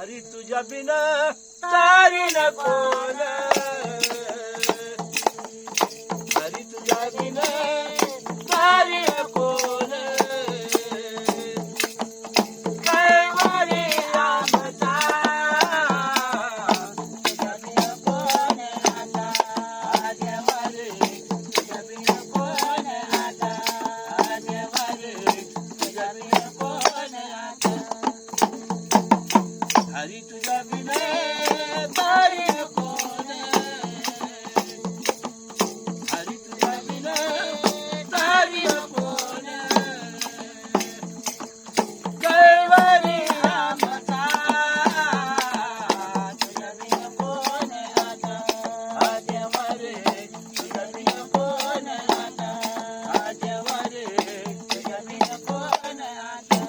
हरी तुझ्या बिन तारी न कोण, हरी तुझ्या बिन तारी न कोण, कैवारी रामचा तुझ्या बिन कोण आता, देवारे तुझ्या बिन कोण आता, देवारे तुझ्या बिन कोण आता, हरी तुझ्या बिन तारी न कोण, हरी तुझ्या बिन तारी न कोण, कैवारी रामचा तुझ्या बिन कोण आता, देवारे तुझ्या बिन कोण आता, देवारे तुझ्या बिन कोण आता,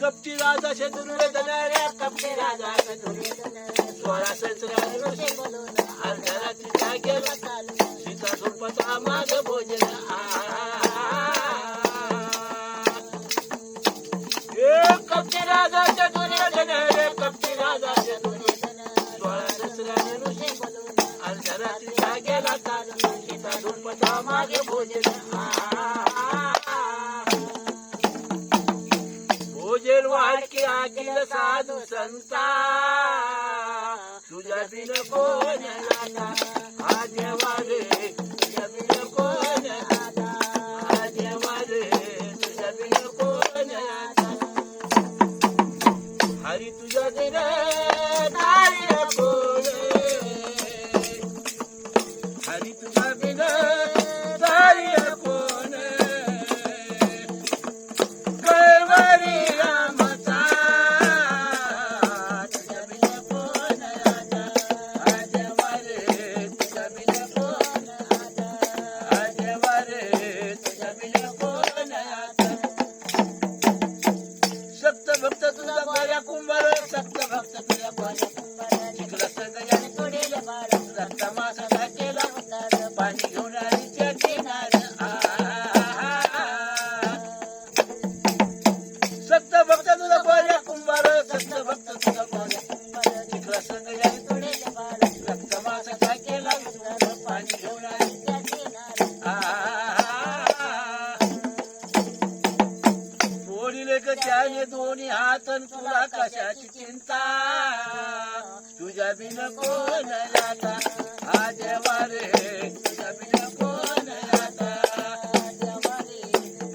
कपटी राजा शत्रुघ्न रे कपटी राजा शत्रुघ्न, 16 संवत्सरात ऋषी बोलून अर्धरात्री जागेला चालू, सीता झोपता माग भोजन कपटी राजा शत्रुघ्न रे कपटी राजा शत्रुघ्न, 16 संवत्सरात ऋषी बोलून अर्धरात्री जागेला चालू, सीता झोपता माग भोजन भोजन वाढके आगील साधू संता, तुझ्या बिन कोण आता, देवारे तुझ्या बिन कोण आता, देवारे तुझ्या बिन कोण आता, हरी तुझ्या बिन तारी न कोण, हरी तुझ्या बिन तारी न कोण, कैवारी रामचा तुझ्या बिन कोण आता, देवारे तुझ्या बिन कोण आता, देवारे तुझ्या बिन कोण आता, सक्त भक्त तुझा बऱ्या कुंभार, सक्त भक्त तुझा बऱ्या कुंभार, शिकला सगळ्याने तोडेल बाळ, रस्ता मासा केला उतार, पाणी घेऊन आलीच्या किनार सक्त भक्त तुझा बऱ्या कुंभार, सक्त भक्त तुझा बऱ्या कुंभार, शिकला सगळ्याने तोडेल बाळ, रस्ता मासा केला उतार, पाणी घेऊन आलीच्या किनार पोळीले ग त्याने दोन्ही हात, तुला कशाची चिंता, तुझ्या बिन कोण आता, देवारे तुझ्या बिन कोण आता, देवारे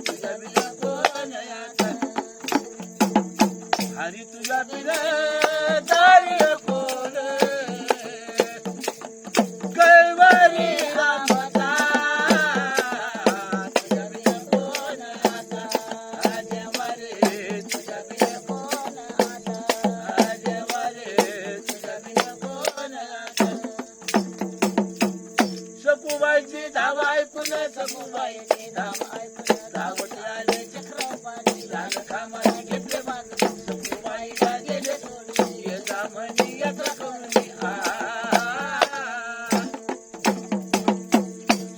तुझ्या बिन कोण आता, हरी तुझ्या बिन तारी न कोण, कैवारी रामचा तुझ्या बिन कोण आता, देवारे तुझ्या बिन कोण आता, देवारे तुझ्या बिन कोण आता, सखूबाईची धाव ऐकून, सखूबाईची धाव ऐकून, धावत आले चक्रपाणी, झालं कामाने घेतले बांधून, सखूबाईला गेले सोडून, ये जा म्हणी यात्रा करून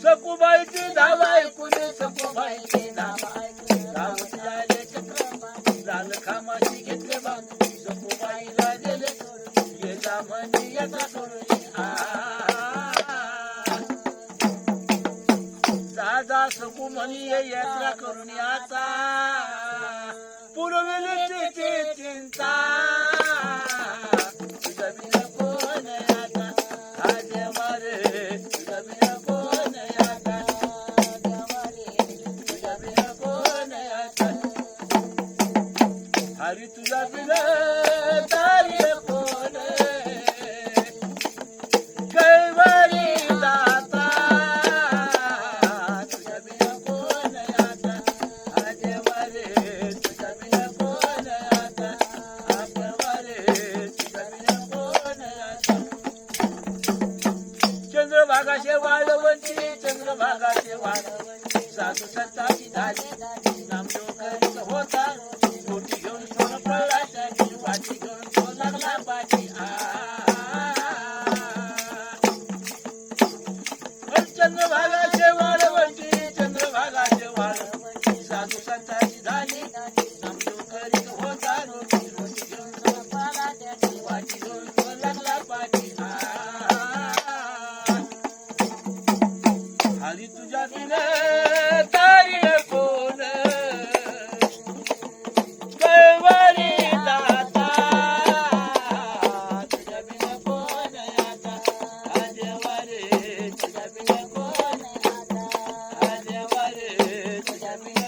सखूबाईची धाव ऐकून, सखूबाईची धाव ऐकून, धावत आले चक्रपाणी, झालं कामाशी घेतले बांधून, सखूबाईला गेले सोडून, ये जा म्हणी यात्रा करून दादा सखू म्हणी यात्रा करून याचा, पूर्वीची चिंता, तुझ्या बिन कोण आता, देवारे तुझ्या बिन कोण आता, देवारे तुझ्या बिन कोण आता, हरी तुझ्या बिन तारी न कोण, कैवारी दाता तुझ्या बिन कोण आता, देवारे तुझ्या बिन कोण आता, देवारे तुझ्या बिन कोण आता, चंद्रभागाचे वाळवंती, चंद्रभागाचे वाळवंती, साधू संतांची झाली नामदेव करीत होता, कोटी घेऊन सोनं प्रळासाठी, वाटी घेऊन तो लागला आणि तुझ्या बिन तारी कोण कैवारी दाता तुझ्या बिन कोण आता देवा रे तुझ्या बिन कोण देवा रे तुझ्या बिन